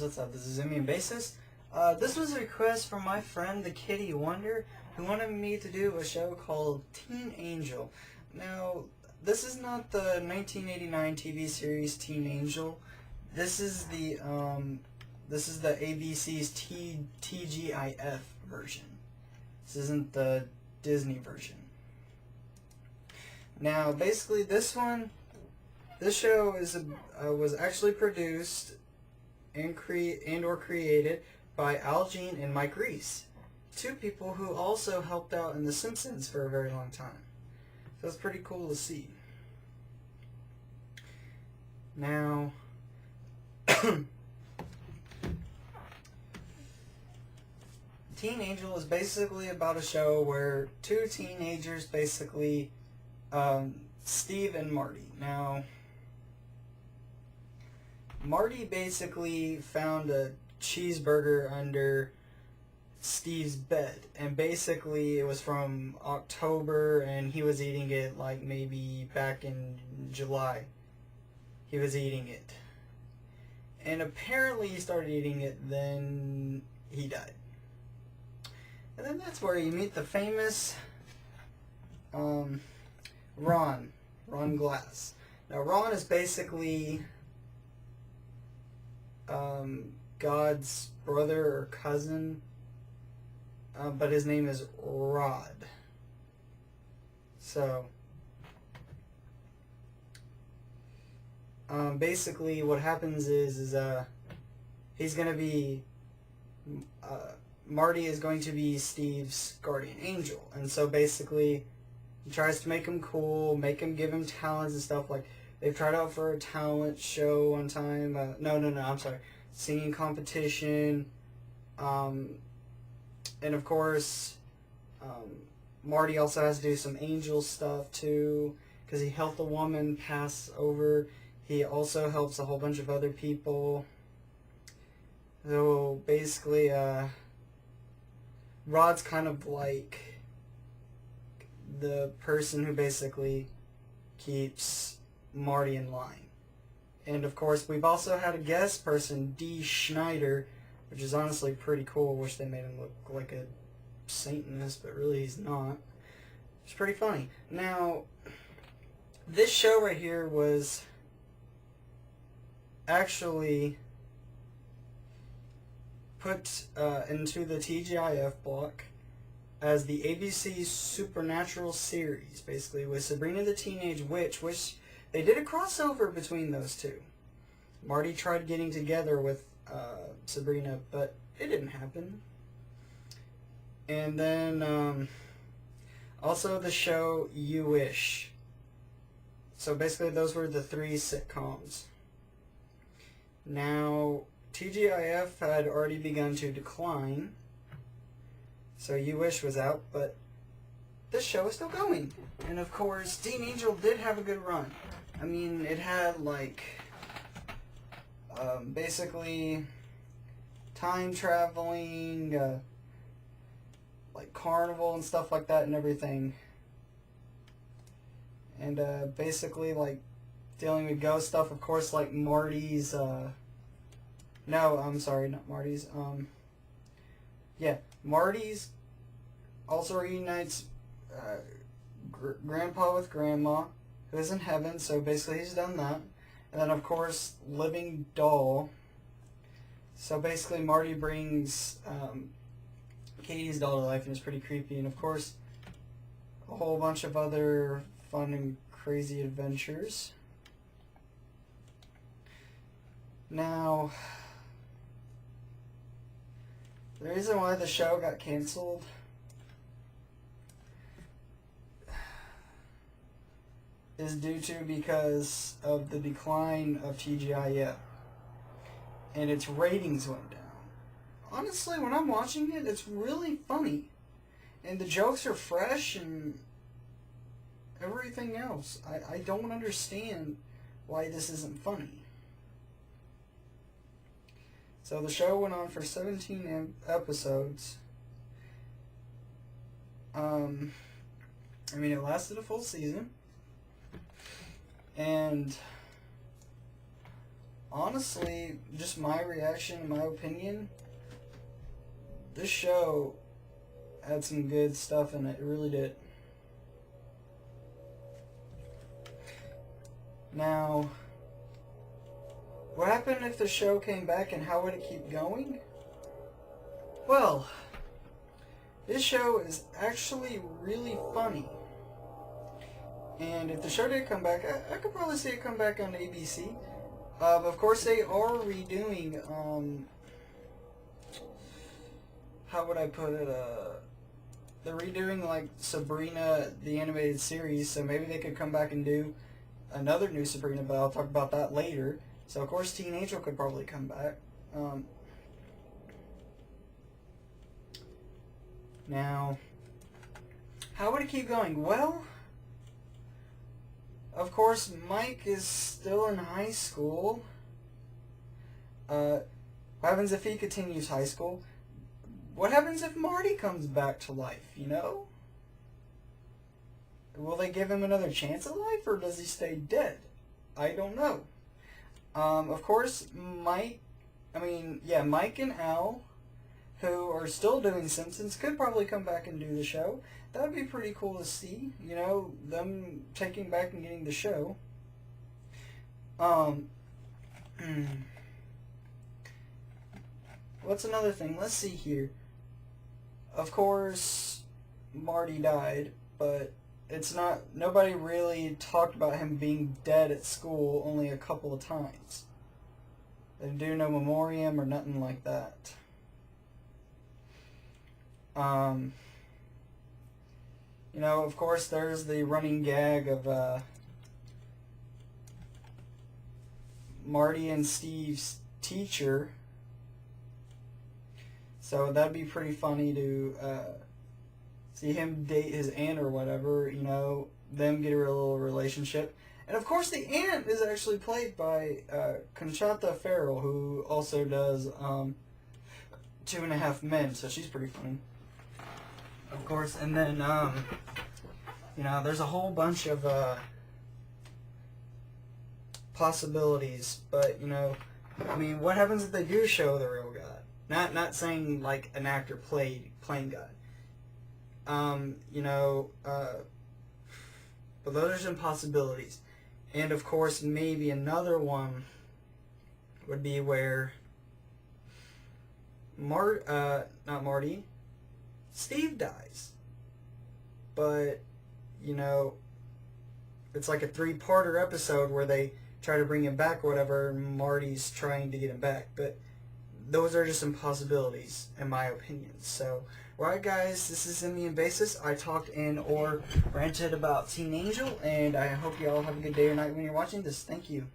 what's up? This is Zoomy and Bassist. This was a request from my friend, the Kitty Wonder, who wanted me to do a show called Teen Angel. Now, this is not the 1989 TV series Teen Angel. This is the ABC's TGIF version. This isn't the Disney version. Now, basically, this show was actually produced and created by Al Jean and Mike Reiss, two people who also helped out in The Simpsons for a very long time. So it's pretty cool to see. Now, Teen Angel is basically about a show where two teenagers, basically, Steve and Marty. Now, Marty basically found a cheeseburger under Steve's bed, and basically it was from October, and he was eating it like maybe back in July. He was eating it. And apparently he started eating it, then he died. And then that's where you meet the famous Ron Glass. Now Ron is basically God's brother or cousin, but his name is Rod. So, basically what happens is he's going to be, Marty is going to be Steve's guardian angel. And so basically he tries to make him cool, give him talents and stuff. Like, they've tried out for a talent show one time. I'm sorry. Singing competition. And of course, Marty also has to do some angel stuff too, because he helped a woman pass over. He also helps a whole bunch of other people. So basically, Rod's kind of like the person who basically keeps Marty in line. And of course, we've also had a guest person, Dee Schneider, which is honestly pretty cool. Wish they made him look like a Satanist, but really he's not. It's pretty funny. Now, this show right here was actually put into the TGIF block as the ABC Supernatural series, basically, with Sabrina the Teenage Witch, which they did a crossover between those two. Marty tried getting together with Sabrina, but it didn't happen. And then also the show You Wish. So basically those were the three sitcoms. Now, TGIF had already begun to decline, so You Wish was out, but this show is still going. And of course, Teen Angel did have a good run. I mean, it had like basically time traveling, like carnival and stuff like that and everything. And basically like dealing with ghost stuff, of course, like Marty's no, I'm sorry, not Marty's. Marty's also reunites Grandpa with Grandma, who is in heaven, so basically he's done that. And then, of course, Living Doll. So basically Marty brings Katie's doll to life, and it's pretty creepy. And, of course, a whole bunch of other fun and crazy adventures. Now, the reason why the show got canceled is because of the decline of TGIF, and its ratings went down. Honestly, when I'm watching it, it's really funny, and the jokes are fresh and everything else. I don't understand why this isn't funny. So the show went on for 17 episodes. It lasted a full season. And honestly, just my reaction and my opinion, this show had some good stuff in it. It really did. Now, what happened if the show came back and how would it keep going? Well, this show is actually really funny. And if the show did come back, I could probably see it come back on ABC. Of course, they are redoing, how would I put it, they're redoing, like, Sabrina, the animated series, so maybe they could come back and do another new Sabrina, but I'll talk about that later. So, of course, Teen Angel could probably come back. Now, how would it keep going? Well, of course, Mike is still in high school. What happens if he continues high school? What happens if Marty comes back to life, you know? Will they give him another chance at life, or does he stay dead? I don't know. Of course, Mike and Al, who are still doing Simpsons, could probably come back and do the show. That would be pretty cool to see, you know, them taking back and getting the show. What's another thing? Let's see here. Of course, Marty died, but nobody really talked about him being dead at school only a couple of times. They didn't do no memoriam or nothing like that. You know, of course, there's the running gag of Marty and Steve's teacher. So that'd be pretty funny to see him date his aunt or whatever, you know, them get a little relationship. And of course the aunt is actually played by Conchata Ferrell, who also does 2.5 Men, so she's pretty funny. Of course, and then, you know, there's a whole bunch of possibilities, but, you know, I mean, what happens if they do show the real God? Not saying, like, an actor playing God. You know, but those are some possibilities. And, of course, maybe another one would be where not Marty, Steve dies. But, you know, it's like a 3-parter episode where they try to bring him back or whatever, and Marty's trying to get him back. But those are just some possibilities, in my opinion. So, alright guys, this is Simeon Basis. I talked or ranted about Teen Angel, and I hope you all have a good day or night when you're watching this. Thank you.